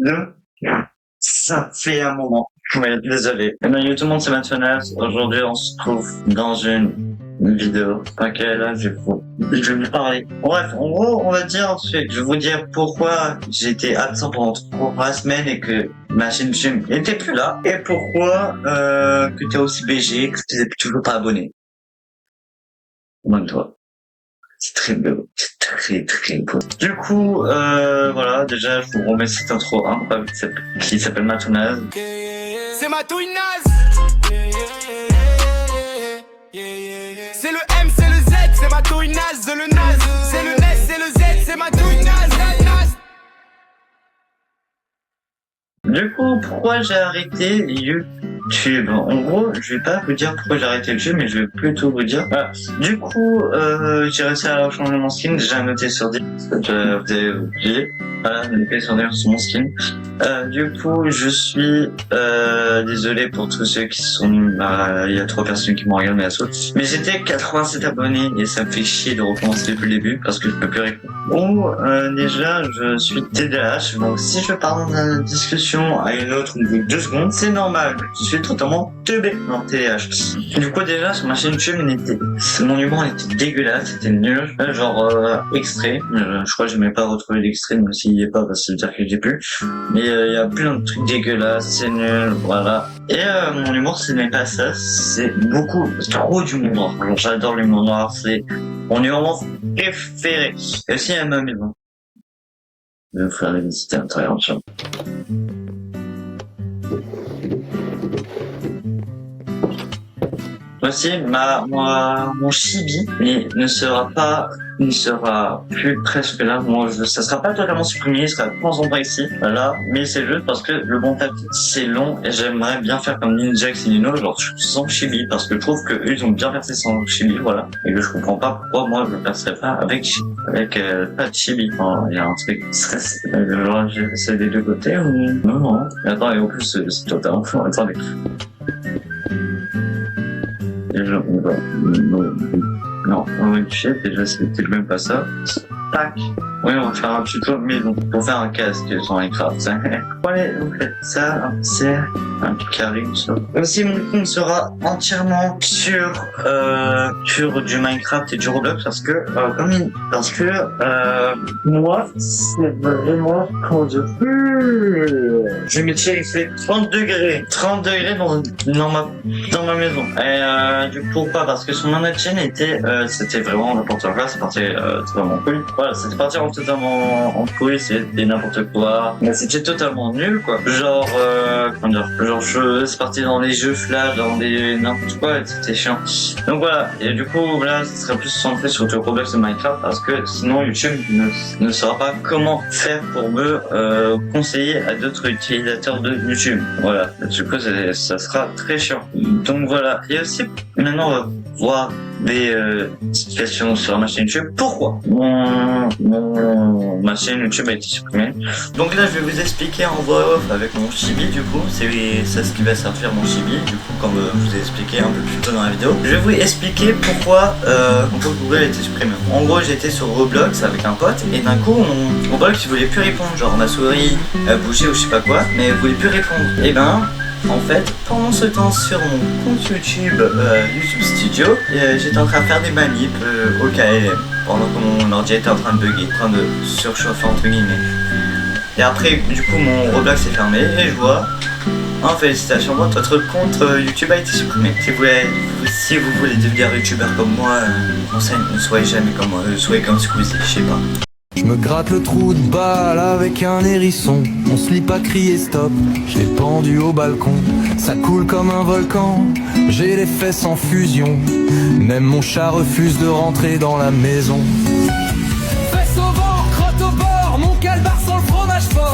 Donc, ça fait un moment. Oui, désolé. Eh bien, tout le monde, c'est Mathias. Aujourd'hui, on se trouve dans une vidéo. Ok, là, je vais vous parler. Bref, en gros, on va dire un truc. Je vais vous dire pourquoi j'étais absent pendant 3 semaines et que ma chaîne YouTube n'était plus là. Et pourquoi que t'es aussi BG, que tu n'es toujours pas abonné. Abonne-toi. C'est très beau. C'est très très beau. Du coup, voilà, déjà, je vous remets cette intro incroyable qui s'appelle Mathias. C'est Mathias. C'est le M, c'est le Z, c'est Mathias, le Naz. C'est le S, c'est le Z, c'est Mathias. Du coup, pourquoi j'ai arrêté YouTube? En gros, je vais pas vous dire pourquoi j'ai arrêté YouTube, mais je vais plutôt vous dire. Voilà. Du coup, j'ai réussi à changer mon skin. J'ai noté sur 10. Vous avez oublié. Voilà, noté sur 10 sur mon skin. Du coup, je suis désolé pour tous ceux qui sont. Il y a 3 personnes qui m'ont regardé mais à saut. Mais j'étais 87 abonnés et ça me fait chier de recommencer depuis le début parce que je peux plus répondre. Bon, déjà, je suis TDAH, donc si je pars dans une discussion à une autre au bout de 2 secondes, c'est normal. Je suis totalement teubé dans TDAH. Du coup, déjà, sur ma chaîne YouTube, mon humour était dégueulasse, c'était nul. Genre, extrait. Je crois que je n'ai pas retrouvé l'extrait, même s'il y est pas, parce que ça veut dire que j'ai plus. Mais il y a plein de trucs dégueulasses, c'est nul, voilà. Et mon humour, ce n'est pas ça, c'est beaucoup, trop d'humour noir. Alors, j'adore l'humour noir, c'est mon humour préféré. Et aussi à ma maison. Je vais vous faire la visite à l'intérieur, tiens. Voici mon chibi, mais ne sera plus presque là. Ça sera pas totalement supprimé, il sera de temps en temps ici, là, mais c'est juste parce que le montage c'est long et j'aimerais bien faire comme Ninjax et Nino, genre sans chibi, parce que je trouve que eux ils ont bien percé sans chibi, voilà, et que je comprends pas pourquoi moi je ne percerais pas avec pas de chibi. Enfin, il y a un truc genre c'est des deux côtés ou non. Mais attends, et en plus c'est totalement faux. Attendez. Non, on va toucher, déjà c'était même pas ça. Tac. Oui, on va faire un tuto maison pour faire un casque sur Minecraft. Voilà, vous faites ça, c'est un carré, ça. Aussi, mon compte sera entièrement sur du Minecraft et du Roblox parce que, moi, c'est vraiment quand je vais mettre il fait 30 degrés dans ma maison. Et du coup, pourquoi? Parce que sur mon autre chaîne c'était vraiment n'importe quoi, c'est parti totalement cool. Voilà, c'était parti totalement en couille, c'était n'importe quoi. Mais c'était totalement nul, quoi. Genre, c'est parti dans les jeux flash, dans des n'importe quoi, et c'était chiant. Donc voilà, et du coup, là, ça serait plus centré sur le Roblox et Minecraft, parce que sinon, YouTube ne saura pas comment faire pour me conseiller à d'autres utilisateurs de YouTube. Voilà, du coup, ça sera très chiant. Donc voilà, et aussi, maintenant, on va voir des situations sur ma chaîne YouTube. Pourquoi ma chaîne YouTube a été supprimée? Donc là, je vais vous expliquer en voix off avec mon chibi. Du coup, c'est ce qui va servir mon chibi. Du coup, comme je vous ai expliqué un peu plus tôt dans la vidéo, je vais vous expliquer pourquoi Google a été supprimé. En gros, j'étais sur Roblox avec un pote et d'un coup, mon Roblox il voulait plus répondre. Genre ma souris bougeait ou je sais pas quoi, mais elle voulait plus répondre. Et ben, en fait, pendant ce temps sur mon compte YouTube, YouTube Studio, j'étais en train de faire des manips au KLM pendant que mon ordi était en train de bugger, en train de surchauffer entre guillemets. Et après, du coup, mon Roblox est fermé et je vois, félicitations, votre compte YouTube a été supprimé. Si vous voulez devenir YouTubeur comme moi, conseil, ne soyez jamais comme moi, soyez comme Squeezie, je sais pas. Je me gratte le trou de balle avec un hérisson. Mon slip a crié stop, je l'ai pendu au balcon. Ça coule comme un volcan, j'ai les fesses en fusion. Même mon chat refuse de rentrer dans la maison. Fesses au vent, crotte au bord, mon calbar sans le fromage fort.